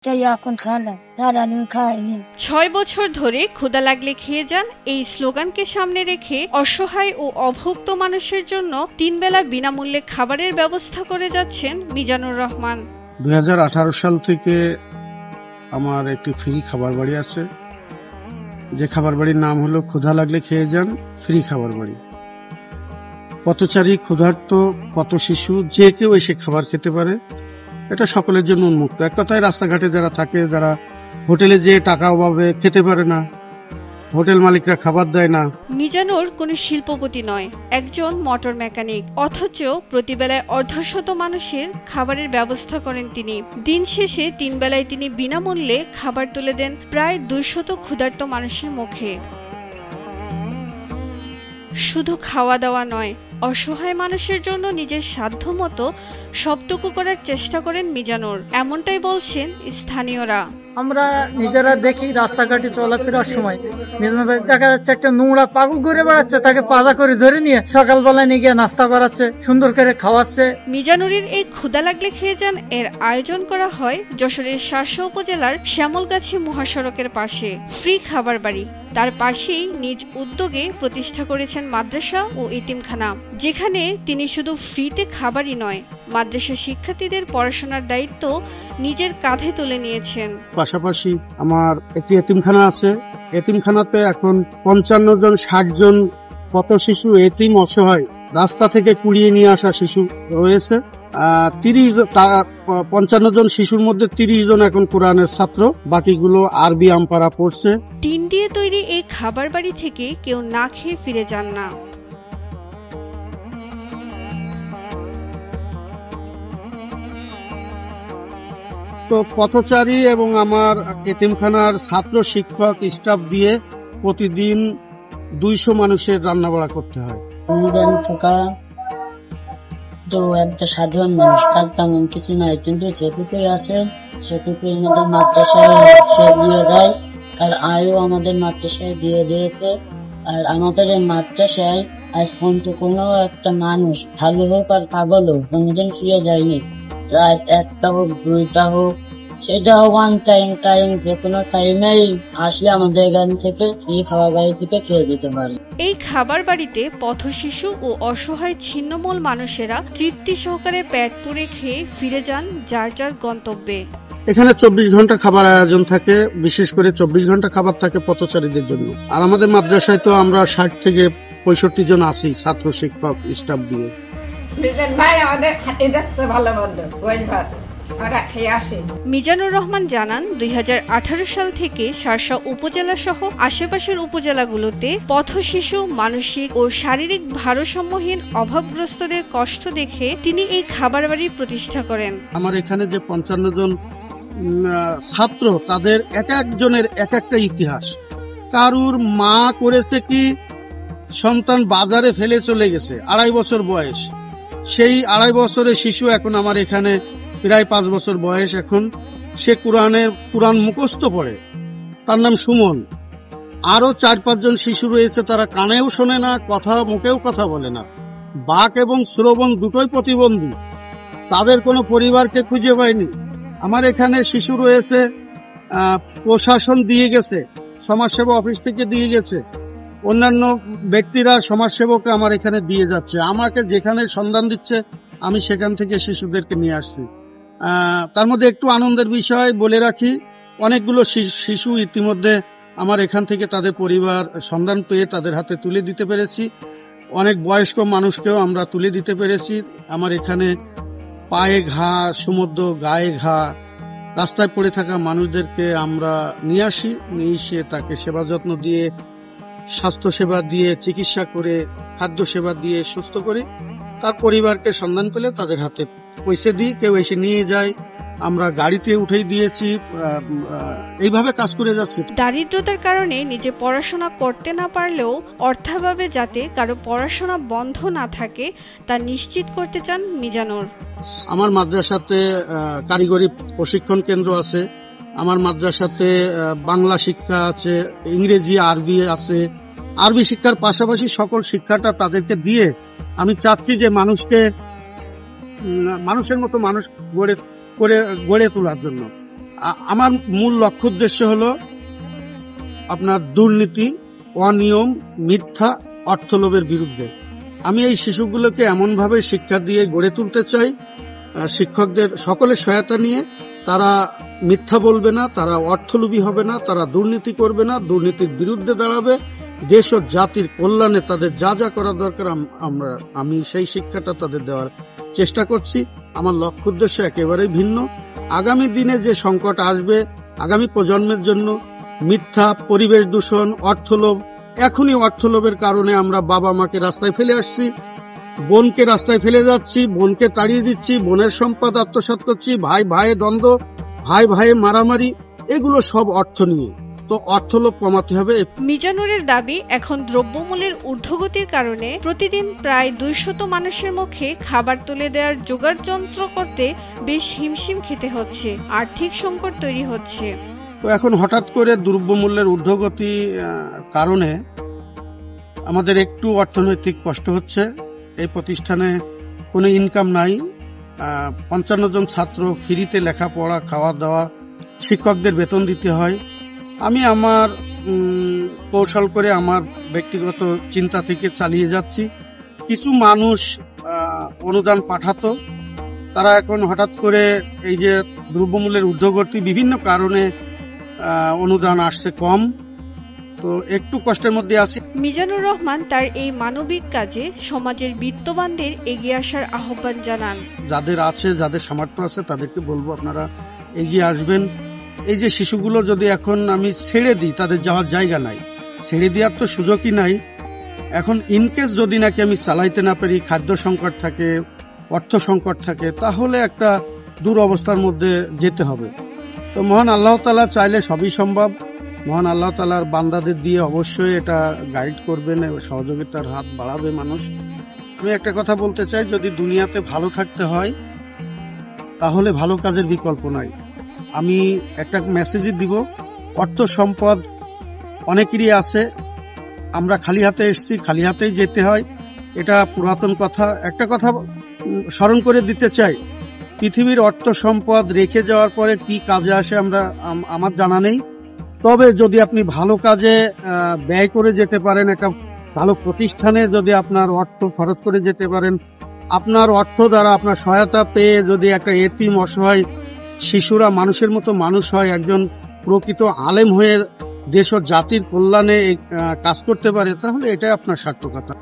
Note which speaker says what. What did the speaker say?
Speaker 1: তাই এখন খালাম, সারাদিন খাইনি।
Speaker 2: 6 বছর ধরে ক্ষুধা লাগলে খেয়ে যান এই স্লোগানকে সামনে রেখে অসহায় ও অভুক্ত মানুষের জন্য 3 বেলা বিনামূল্যে খাবারের ব্যবস্থা করে যাচ্ছেন মিজানুর রহমান।
Speaker 3: 2018 সাল থেকে আমার একটি ফ্রি খাবার বাড়ি আছে, যে খাবার বাড়ির নাম হলো ক্ষুধা লাগলে খেয়ে যান ফ্রি খাবার বাড়ি। পথচারী, ক্ষুধার্ত, পথ শিশু যে কেউ এসে খাবার খেতে পারে, এটা সকলের জন্য উন্মুক্ত। এক কথায় রাস্তাঘাটে যারা থাকে, যারা হোটেলে যেয়ে টাকা অভাবে খেতে পারে না, হোটেল মালিকরা খাবার দেয় না।
Speaker 2: মিজানুর কোনো শিল্পপতি নয়, একজন মোটর মেকানিক, অথচ প্রতিবেলায় অর্ধশত মানুষের খাবারের ব্যবস্থা করেন তিনি। দিন শেষে 3 বেলায় তিনি বিনামূল্যে খাবার তুলে দেন প্রায় 200 ক্ষুধার্ত মানুষের মুখে। শুধু খাওয়া দাওয়া নয়, অসহায় মানুষের জন্য নিজের সাধ্যমতো সবটুকু করার চেষ্টা করেন মিজানুর, এমনটাই বলছেন স্থানীয়রা।
Speaker 4: আমরা নিজেরা দেখি রাস্তাঘাটে চলাফেরার সময় দেখা যাচ্ছে একটা নোংরা পাগল ঘুরে বেড়াচ্ছে, তাকে পাজা করে ধরে নিয়ে সকালবেলায় নিয়ে গিয়ে নাস্তা করাচ্ছে, সুন্দর করে খাওয়াচ্ছে।
Speaker 2: মিজানুরের এই ক্ষুধা লাগলে খেয়ে যান এর আয়োজন করা হয় যশোরের শার্শা উপজেলার শ্যামলগাছি মহাসড়কের পাশে ফ্রি খাবার বাড়ি। তার পাশেই নিজ উদ্যোগে প্রতিষ্ঠা করেছেন মাদ্রাসা ও এতিমখানা, যেখানে তিনি শুধু ফ্রিতে খাবারই নয়, মাদ্রাসা শিক্ষার্থীদের পড়াশোনার দায়িত্ব নিজের কাঁধে তুলে নিয়েছেন।
Speaker 3: পাশাপাশি আমার একটি এতিমখানা আছে, এতিমখানাতে এখন 55 জন 60 জন পথ শিশু, এতিম, অসহায়, রাস্তা থেকে কুড়িয়ে নিয়ে আসা শিশু রয়েছে। 55 জন শিশুর মধ্যে 30 জন এখন কোরআনের ছাত্র, বাকিগুলো আরবি আমপারা পড়ছে।
Speaker 2: টিন দিয়ে তৈরি এই খাবার বাড়ি থেকে কেউ না খেয়ে ফিরে যান না।
Speaker 3: তো পথচারী এবং আমার এতিমখানার ছাত্র, শিক্ষক, স্টাফ দিয়ে প্রতিদিন 200 মানুষের রান্নাবাড়া করতে হয়।
Speaker 5: একটা সাধারণ মানুষ, তার তেমন কিছু নাই, কিন্তু যেটুকু আছে সেটুকু আমাদের মাদ্রাসায় সে দিয়ে দেয়, তার আয়ও আমাদের মাদ্রাসায় দিয়ে দিয়েছে। আর আমাদের এই মাদ্রাসায় আজ পর্যন্ত কোনো একটা মানুষ, ভালো হোক আর পাগল হোক, কোনোদিন ফিরে যায়নি। রাত 1টা হোক, 2টা হোক, সেটা ওয়ান টাইম যে কোনো টাইমেই আসলে আমাদের এখান থেকে এই খাবার বাড়ি থেকে খেয়ে যেতে পারে।
Speaker 2: এই খাবার বাড়িতে পথ শিশু ও অসহায় ছিন্নমূল মানুষেরা তৃপ্তি সহকারে পেট পুরে খেয়ে ফিরে যান যার যার গন্তব্যে।
Speaker 3: এখানে 24 ঘন্টা খাবার আয়োজন থাকে, বিশেষ করে 24 ঘন্টা খাবার থাকে পথচারীদের জন্য। আর আমাদের মাদ্রাসায় তো আমরা 60 থেকে 65 জন আছি, ছাত্র, শিক্ষক, স্টাফ দিয়ে।
Speaker 2: মিজানুর রহমান জানান, 2018 সাল থেকে শার্শা উপজেলা সহ আশেপাশের উপজেলাগুলোতে পথ শিশু, মানসিক ও শারীরিক ভারসাম্যহীন অভাবগ্রস্তদের কষ্ট দেখে তিনি এই খাবার বাড়ি প্রতিষ্ঠা করেন।
Speaker 3: আমার এখানে যে 55 জন ছাত্র, তাদের এক একজনের এক একটা ইতিহাস। কারুর মা করেছে কি, সন্তান বাজারে ফেলে চলে গেছে, 2.5 বছর বয়স, সেই 2.5 বছরের শিশু এখন আমার এখানে প্রায় 5 বছর বয়স, এখন সে কোরআন মুখস্থ পড়ে, তার নাম সুমন। আরো 4-5 জন শিশু রয়েছে, তারা কানেও শোনে না, মুখেও কথা বলে না, বাক এবং শ্রবণ দুটোই প্রতিবন্ধী, তাদের কোনো পরিবারকে খুঁজে পায়নি। আমার এখানে শিশু রয়েছে, প্রশাসন দিয়ে গেছে, সমাজসেবা অফিস থেকে দিয়ে গেছে, অন্যান্য ব্যক্তিরা, সমাজসেবকরা আমার এখানে দিয়ে যাচ্ছে। আমাকে যেখানে সন্ধান দিচ্ছে আমি সেখান থেকে শিশুদেরকে নিয়ে আসছি। তার মধ্যে একটু আনন্দের বিষয় বলে রাখি, অনেকগুলো শিশু ইতিমধ্যে আমার এখান থেকে তাদের পরিবার সন্ধান পেয়ে তাদের হাতে তুলে দিতে পেরেছি। অনেক বয়স্ক মানুষকেও আমরা তুলে দিতে পেরেছি। আমার এখানে পায়ে ঘা, সমুদ্র গায়ে ঘা, রাস্তায় পড়ে থাকা মানুষদেরকে আমরা নিয়ে আসি, নিয়ে এসে তাকে সেবা যত্ন দিয়ে, স্বাস্থ্য সেবা দিয়ে, চিকিৎসা করে, খাদ্য সেবা দিয়ে সুস্থ করি। তার পরিবারকে সন্ধান পেলে তাদের হাতে পয়সা দিই, কেউ এসে নিয়ে যায়, আমরা গাড়িতে উঠেই দিয়েছি। এইভাবে কাজ করে যাচ্ছে।
Speaker 2: দারিদ্রতার কারণে নিজে পড়াশোনা করতে না পারলেও অর্থাভাবে যাতে কারো পড়াশোনা বন্ধ না থাকে তা নিশ্চিত করতে চান মিজানুর।
Speaker 3: আমার মাদ্রাসাতে কারিগরি প্রশিক্ষণ কেন্দ্র আছে, আমার মাদ্রাসাতে বাংলা শিক্ষা আছে, ইংরেজি, আরবি আছে। আরবি শিক্ষার পাশাপাশি সকল শিক্ষাটা তাদেরকে দিয়ে আমি চাচ্ছি যে মানুষের মতো মানুষ গড়ে তোলার জন্য। আমার মূল লক্ষ্য উদ্দেশ্য হলো আপনার দুর্নীতি, অনিয়ম, মিথ্যা, অর্থলোভের বিরুদ্ধে। আমি এই শিশুগুলোকে এমনভাবে শিক্ষা দিয়ে গড়ে তুলতে চাই, শিক্ষকদের সকলের সহায়তা নিয়ে তারা মিথ্যা বলবে না, তারা অর্থলোভী হবে না, তারা দুর্নীতি করবে না, দুর্নীতির বিরুদ্ধে দাঁড়াবে, দেশ ও জাতির কল্যাণে তাদের যা যা করা দরকার আমি সেই শিক্ষাটা তাদের দেওয়ার চেষ্টা করছি। আমার লক্ষ্য উদ্দেশ্য একেবারেই ভিন্ন। আগামী দিনে যে সংকট আসবে আগামী প্রজন্মের জন্য, মিথ্যা, পরিবেশ দূষণ, অর্থলোভ, এখনই অর্থলোভের কারণে আমরা বাবা মাকে রাস্তায় ফেলে আসছি, বোনকে রাস্তায় ফেলে যাচ্ছি, বোনকে তাড়িয়ে দিচ্ছি, বোনের সম্পদ আত্মসাৎ করছি, ভাই ভাইয়ে দ্বন্দ্ব, ভাই ভাইয়ে মারামারি, এগুলো সব অর্থ নিয়ে। তো অর্থলোভ কমাতে হবে।
Speaker 2: মিজানুরের দাবি, এখন দ্রব্যমূল্যের ঊর্ধ্বগতির কারণে প্রতিদিন প্রায় 200 মানুষের মুখে খাবার তুলে দেওয়ার জোগাড় যন্ত্র করতে বেশ হিমশিম খেতে হচ্ছে, আর্থিক সংকট তৈরি হচ্ছে।
Speaker 3: তো এখন হঠাৎ করে দ্রব্যমূল্যের ঊর্ধ্বগতি কারণে আমাদের একটু অর্থনৈতিক কষ্ট হচ্ছে। এই প্রতিষ্ঠানে কোনো ইনকাম নাই, 55 জন ছাত্র ফ্রিতে লেখাপড়া, খাওয়া দাওয়া, শিক্ষকদের বেতন দিতে হয়। আমি আমার কৌশল করে আমার ব্যক্তিগত চিন্তা থেকে চালিয়ে যাচ্ছি। কিছু মানুষ অনুদান পাঠাতো, তারা এখন হঠাৎ করে এই যে দ্রব্যমূল্যের ঊর্ধ্বগতি, বিভিন্ন কারণে অনুদান আসছে কম, তো একটু কষ্টের মধ্যে আছি।
Speaker 2: মিজানুর রহমান তার এই মানবিক কাজে সমাজের বিত্তবানদের এগিয়ে আসার আহ্বান জানান।
Speaker 3: যাদের আছে, যাদের সামর্থ্য আছে, তাদেরকে বলবো আপনারা এগিয়ে আসবেন। এই যে শিশুগুলো যদি এখন আমি ছেড়ে দিই, তাদের যাওয়ার জায়গা নাই, ছেড়ে দেওয়ার তো সুযোগই নাই। এখন ইনকেস যদি নাকি আমি চালাইতে না পারি, খাদ্য সংকট থাকে, অর্থ সংকট থাকে, তাহলে একটা দুরবস্থার মধ্যে যেতে হবে। তো মহান আল্লাহ তাআলা চাইলে সবই সম্ভব। মহান আল্লাহ তাআলার বান্দাদের দিয়ে অবশ্যই এটা গাইড করবেন, সহযোগিতার হাত বাড়াবে মানুষ। আমি একটা কথা বলতে চাই, যদি দুনিয়াতে ভালো থাকতে হয় তাহলে ভালো কাজের বিকল্প নাই। আমি একটা মেসেজই দিব, অর্থ সম্পদ অনেকেরই আছে, আমরা খালি হাতে এসেছি, খালি হাতেই যেতে হয়, এটা পুরাতন কথা। একটা কথা স্মরণ করে দিতে চাই, পৃথিবীর অর্থ সম্পদ রেখে যাওয়ার পরে কি কাজে আসে আমার জানা নেই। তবে যদি আপনি ভালো কাজে ব্যয় করে যেতে পারেন, একটা ভালো প্রতিষ্ঠানে যদি আপনার অর্থ খরচ করে যেতে পারেন, আপনার অর্থ দ্বারা আপনার সহায়তা পেয়ে যদি একটা এতিম অসহায় শিশুরা মানুষের মতো মানুষ হয়, একজন প্রকৃত আলেম হয়ে দেশ ও জাতির কল্যাণে কাজ করতে পারে, তাহলে এটাই আপনার সার্থকতা।